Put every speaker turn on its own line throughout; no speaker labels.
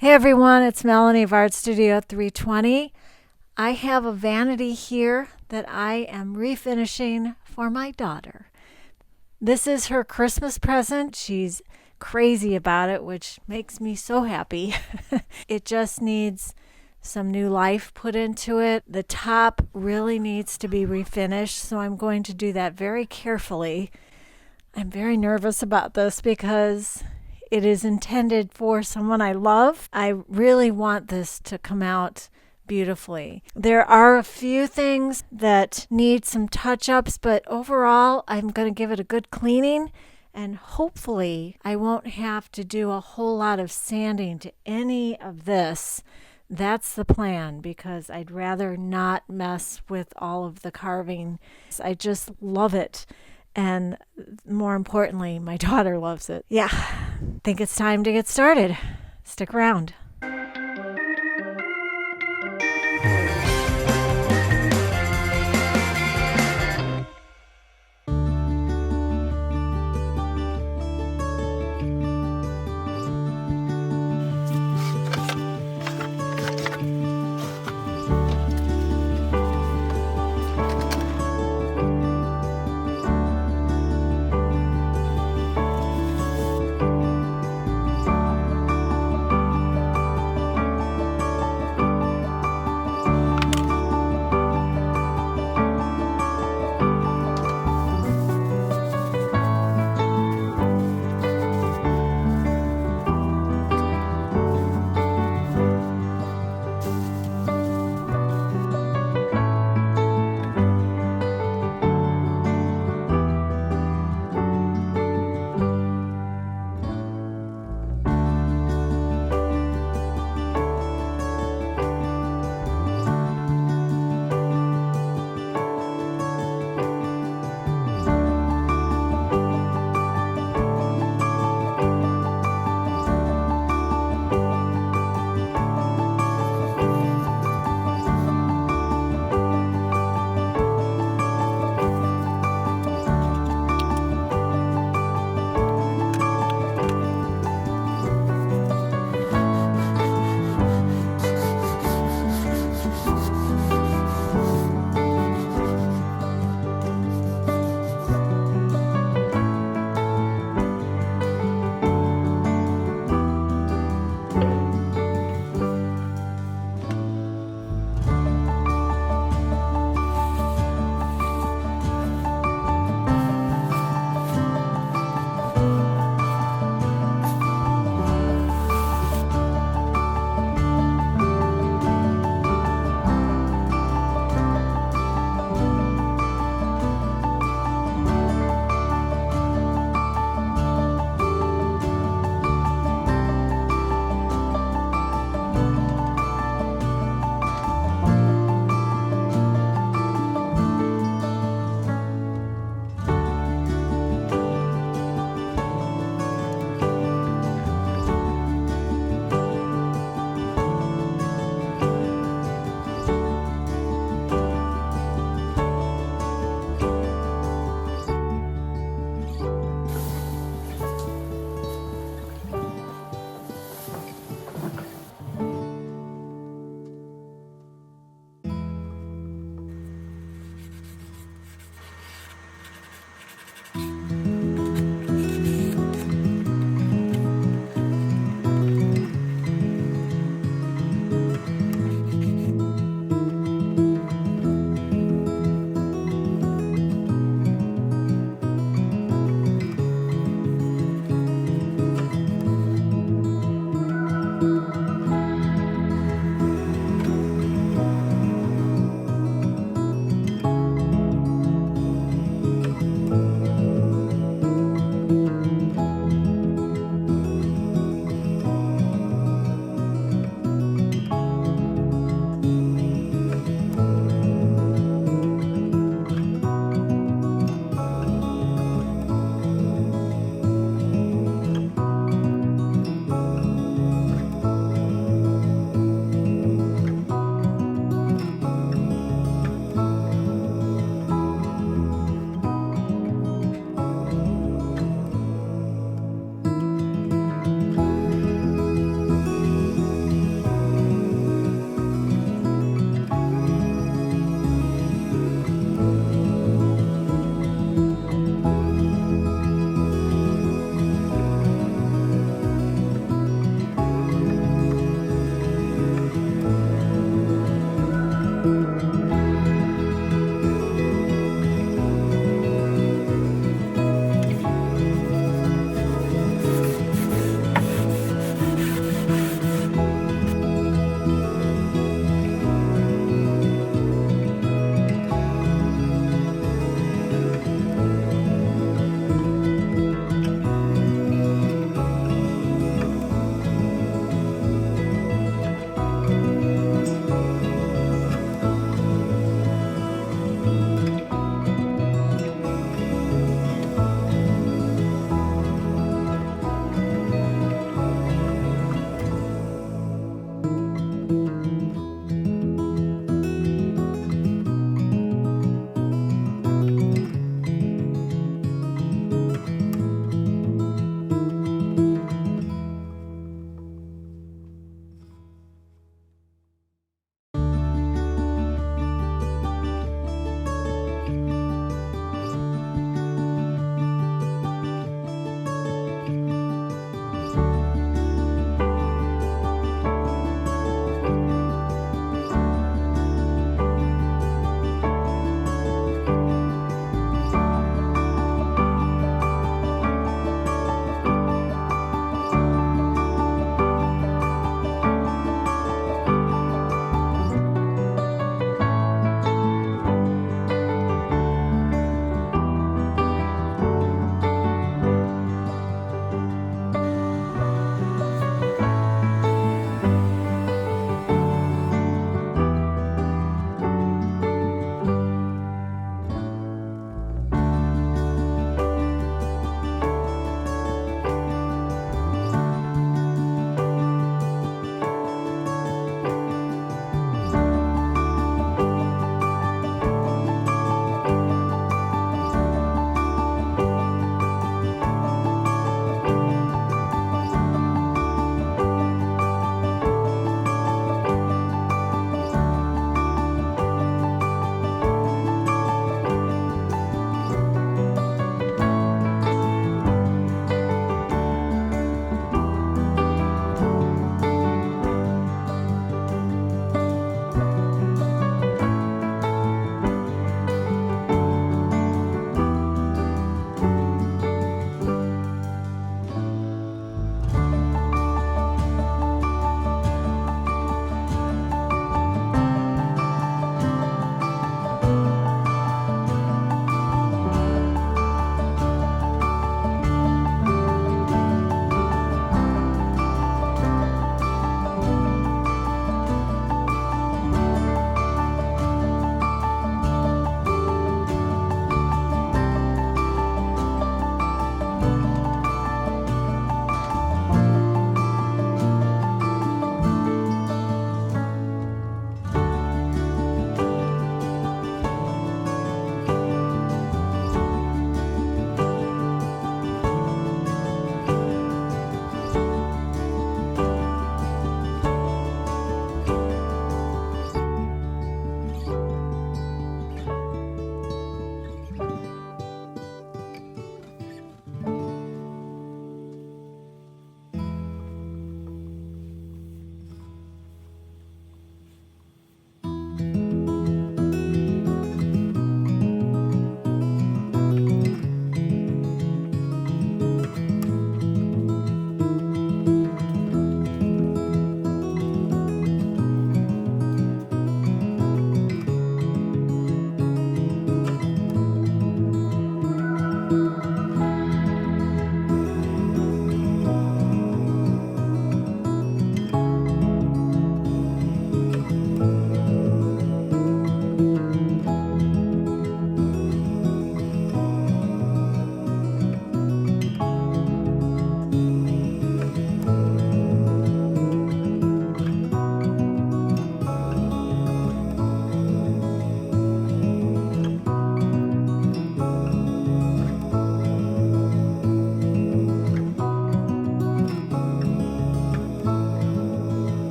Hey everyone, it's Melanie of Art Studio 320. I have a vanity here that I am refinishing for my daughter. This is her Christmas present. She's crazy about it, which makes me so happy. It just needs some new life put into it. The top really needs to be refinished, so I'm going to do that very carefully. I'm very nervous about this because it is intended for someone I love. I really want this to come out beautifully. There are a few things that need some touch-ups, but overall, I'm going to give it a good cleaning, and hopefully I won't have to do a whole lot of sanding to any of this. That's the plan, because I'd rather not mess with all of the carving. I just love it. And more importantly, my daughter loves it. Yeah, I think it's time to get started. Stick around.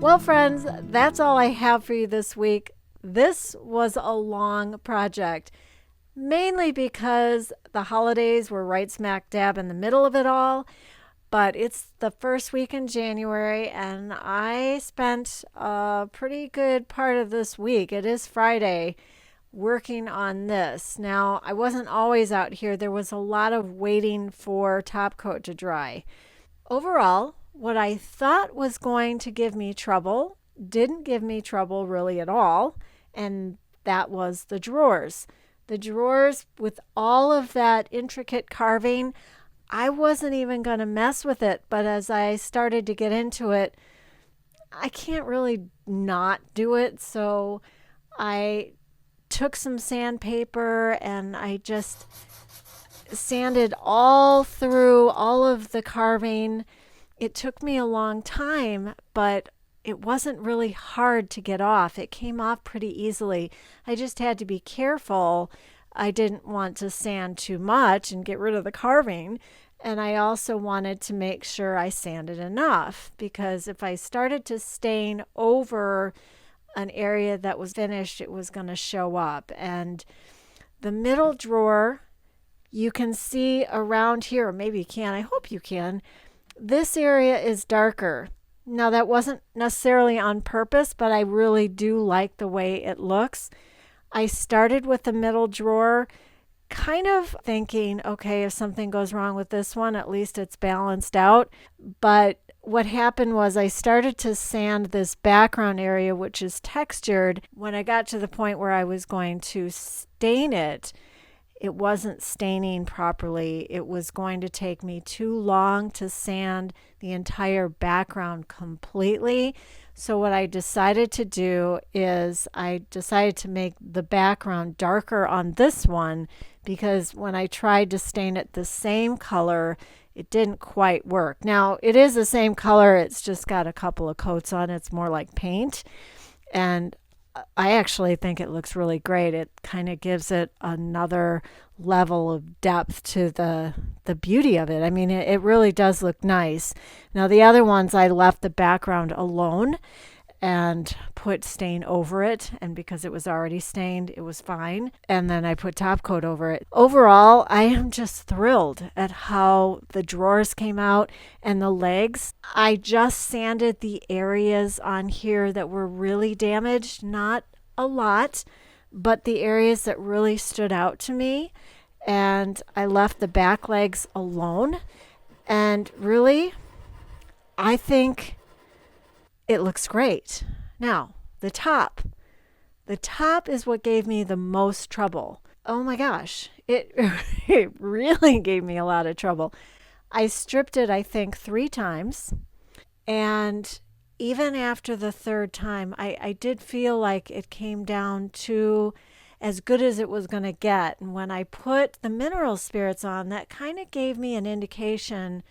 Well, friends, that's all I have for you this week. This was a long project, mainly because the holidays were right smack dab in the middle of it all. But it's the first week in January, and I spent a pretty good part of this week. It is Friday, working on this. Now, I wasn't always out here. There was a lot of waiting for top coat to dry. Overall, what I thought was going to give me trouble didn't give me trouble really at all, and that was the drawers. The drawers with all of that intricate carving, I wasn't even going to mess with it, but as I started to get into it, I can't really not do it, so I took some sandpaper and I just sanded all through all of the carving. It took me a long time, but it wasn't really hard to get off. It came off pretty easily. I just had to be careful. I didn't want to sand too much and get rid of the carving. And I also wanted to make sure I sanded enough, because if I started to stain over an area that was finished, it was going to show up. And the middle drawer, you can see around here, or maybe you can, I hope you can, this area is darker. Now, that wasn't necessarily on purpose, but I really do like the way it looks. I started with the middle drawer, kind of thinking, okay, if something goes wrong with this one, at least it's balanced out. But what happened was I started to sand this background area, which is textured. When I got to the point where I was going to stain it, it wasn't staining properly. It was going to take me too long to sand the entire background completely. So what I decided to do is I decided to make the background darker on this one, because when I tried to stain it the same color, it didn't quite work. Now, it is the same color, it's just got a couple of coats on it. It's more like paint. And I actually think it looks really great. It kind of gives it another level of depth to the beauty of it. I mean, it really does look nice. Now, the other ones, I left the background alone and put stain over it, and because it was already stained, it was fine. And then I put top coat over it. Overall, I am just thrilled at how the drawers came out and the legs. I just sanded the areas on here that were really damaged, not a lot, but the areas that really stood out to me. And I left the back legs alone. And really, I think it looks great. Now, the top. The top is what gave me the most trouble. Oh my gosh, it really gave me a lot of trouble. I stripped it, I think, 3 times. And even after the 3rd time, I did feel like it came down to as good as it was going to get. And when I put the mineral spirits on, that kind of gave me an indication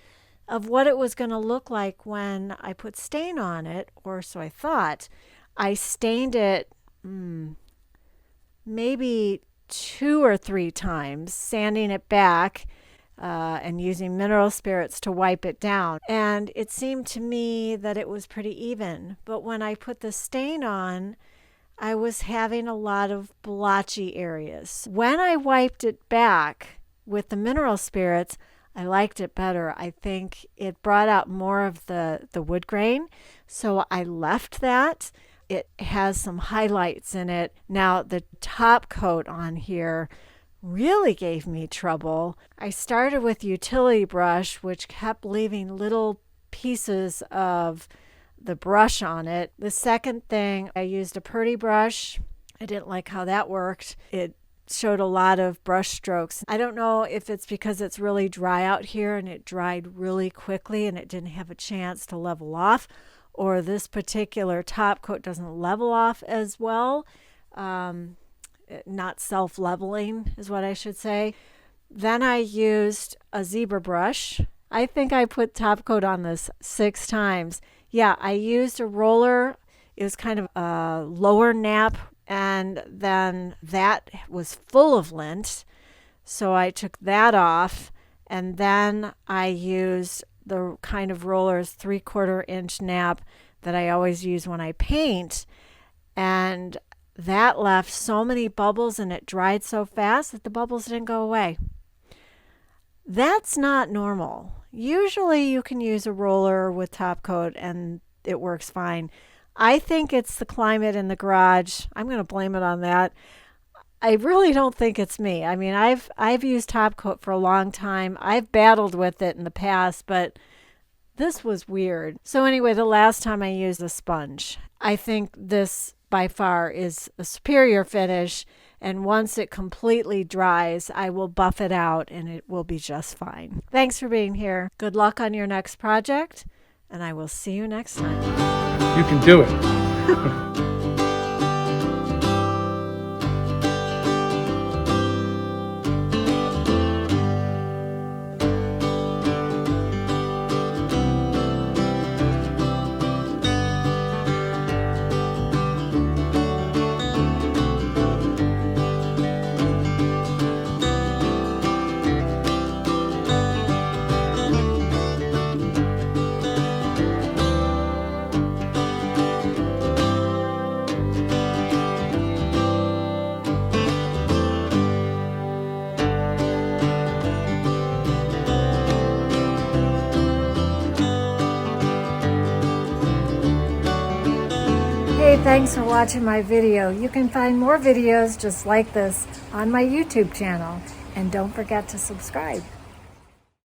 of what it was going to look like when I put stain on it, or so I thought. I stained it maybe 2 or 3 times, sanding it back and using mineral spirits to wipe it down. And it seemed to me that it was pretty even. But when I put the stain on, I was having a lot of blotchy areas. When I wiped it back with the mineral spirits, I liked it better. I think it brought out more of the wood grain, so I left that. It has some highlights in it. Now, the top coat on here really gave me trouble. I started with utility brush, which kept leaving little pieces of the brush on it. The second thing, I used a purdy brush. I didn't like how that worked. It showed a lot of brush strokes. I don't know if it's because it's really dry out here and it dried really quickly and it didn't have a chance to level off, or this particular top coat doesn't level off as well. Not self-leveling is what I should say. Then I used a zebra brush. I think I put top coat on this 6 times. Yeah, I used a roller. It was kind of a lower nap, and then that was full of lint. So I took that off, and then I used the kind of rollers 3/4 inch nap that I always use when I paint, and that left so many bubbles and it dried so fast that the bubbles didn't go away. That's not normal. Usually you can use a roller with top coat and it works fine. I think it's the climate in the garage. I'm going to blame it on that. I really don't think it's me. I mean, I've used top coat for a long time. I've battled with it in the past, but this was weird. So anyway, the last time I used a sponge, I think this by far is a superior finish. And once it completely dries, I will buff it out and it will be just fine. Thanks for being here. Good luck on your next project, and I will see you next time.
You can do it.
Hey, thanks for watching my video. You can find more videos just like this on my YouTube channel. And don't forget to subscribe.